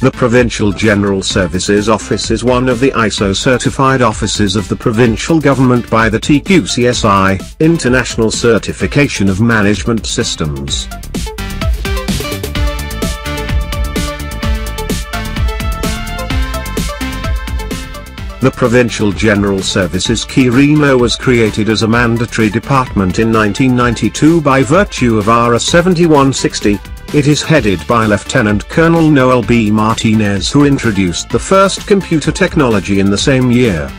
The Provincial General Services Office is one of the ISO-certified offices of the provincial government by the TQCSI, International Certification of Management Systems. The Provincial General Services KIREMO was created as a mandatory department in 1992 by virtue of RA 7160. It is headed by Lieutenant Colonel Noel B. Martinez, who introduced the first computer technology in the same year.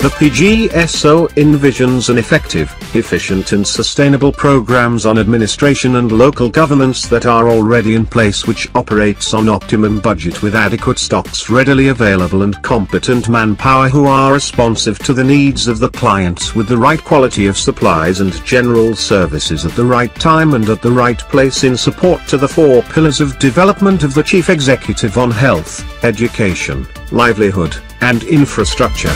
The PGSO envisions an effective, efficient and sustainable programs on administration and local governance that are already in place, which operates on optimum budget with adequate stocks readily available and competent manpower who are responsive to the needs of the clients with the right quality of supplies and general services at the right time and at the right place in support to the 4 pillars of development of the Chief Executive on health, education, livelihood, and infrastructure.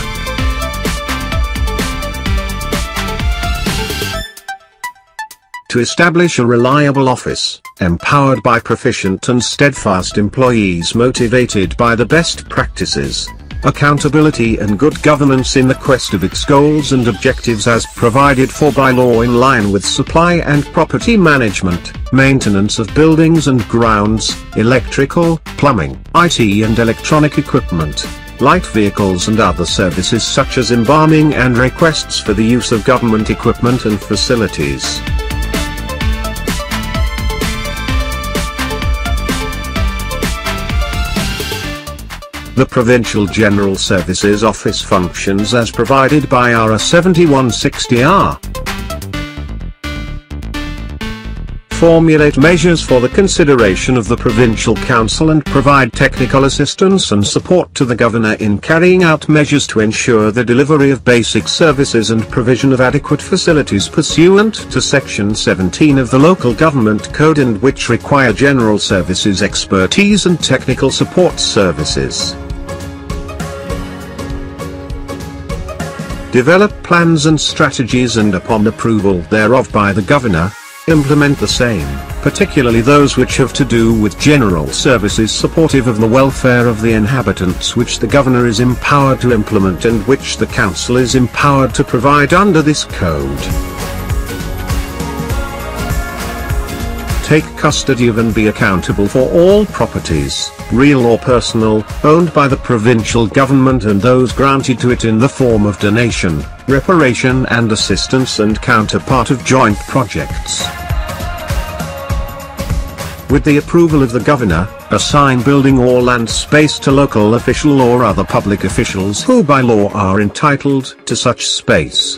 To establish a reliable office, empowered by proficient and steadfast employees motivated by the best practices, accountability and good governance in the quest of its goals and objectives as provided for by law in line with supply and property management, maintenance of buildings and grounds, electrical, plumbing, IT and electronic equipment, light vehicles and other services such as embalming and requests for the use of government equipment and facilities. The Provincial General Services Office functions as provided by RA 7160R. Formulate measures for the consideration of the Provincial Council and provide technical assistance and support to the Governor in carrying out measures to ensure the delivery of basic services and provision of adequate facilities pursuant to Section 17 of the Local Government Code, and which require general services expertise and technical support services. Develop plans and strategies and upon approval thereof by the Governor, implement the same, particularly those which have to do with general services supportive of the welfare of the inhabitants, which the Governor is empowered to implement and which the Council is empowered to provide under this Code. Take custody of and be accountable for all properties, real or personal, owned by the provincial government and those granted to it in the form of donation, reparation and assistance and counterpart of joint projects. With the approval of the Governor, assign building or land space to local official or other public officials who by law are entitled to such space.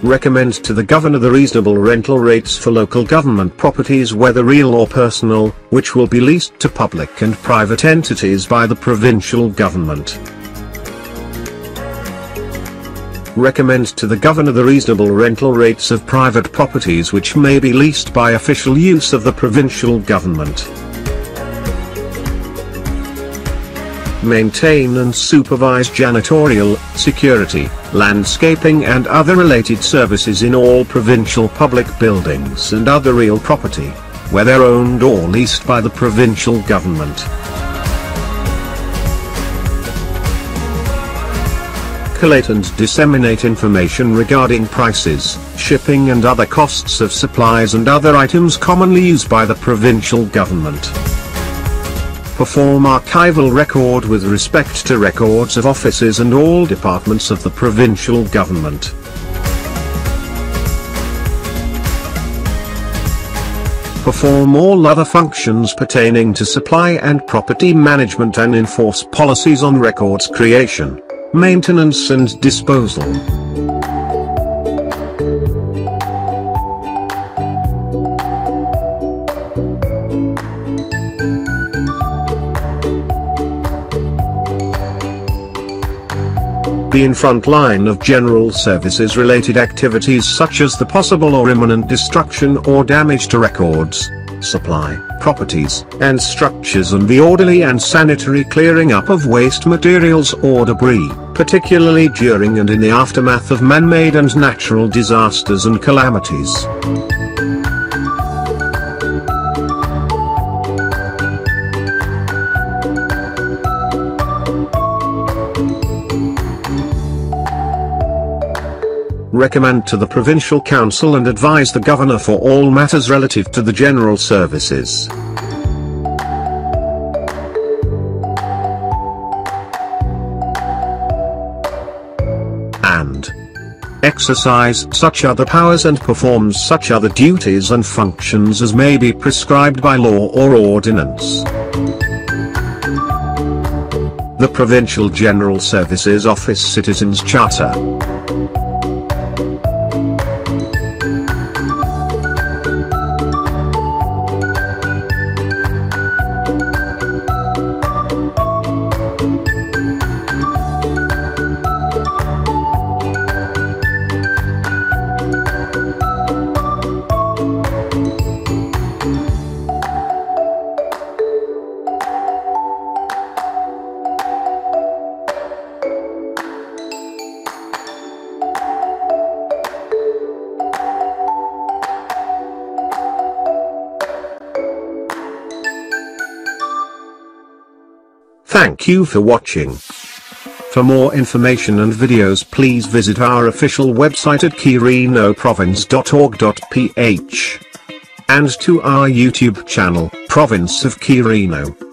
Recommend to the Governor the reasonable rental rates for local government properties, whether real or personal, which will be leased to public and private entities by the provincial government. Recommend to the Governor the reasonable rental rates of private properties which may be leased by official use of the provincial government. Maintain and supervise janitorial, security, landscaping and other related services in all provincial public buildings and other real property, whether owned or leased by the provincial government. Collate and disseminate information regarding prices, shipping and other costs of supplies and other items commonly used by the provincial government. Perform archival record with respect to records of offices and all departments of the provincial government. Perform all other functions pertaining to supply and property management and enforce policies on records creation, maintenance and disposal. Be in front line of general services related activities such as the possible or imminent destruction or damage to records, supply, properties, and structures, and the orderly and sanitary clearing up of waste materials or debris, particularly during and in the aftermath of man-made and natural disasters and calamities. Recommend to the Provincial Council and advise the Governor for all matters relative to the general services. And exercise such other powers and performs such other duties and functions as may be prescribed by law or ordinance. The Provincial General Services Office Citizens Charter. Thank you for watching. For more information and videos, please visit our official website at quirinoprovince.org.ph and to our YouTube channel, Province of Quirino.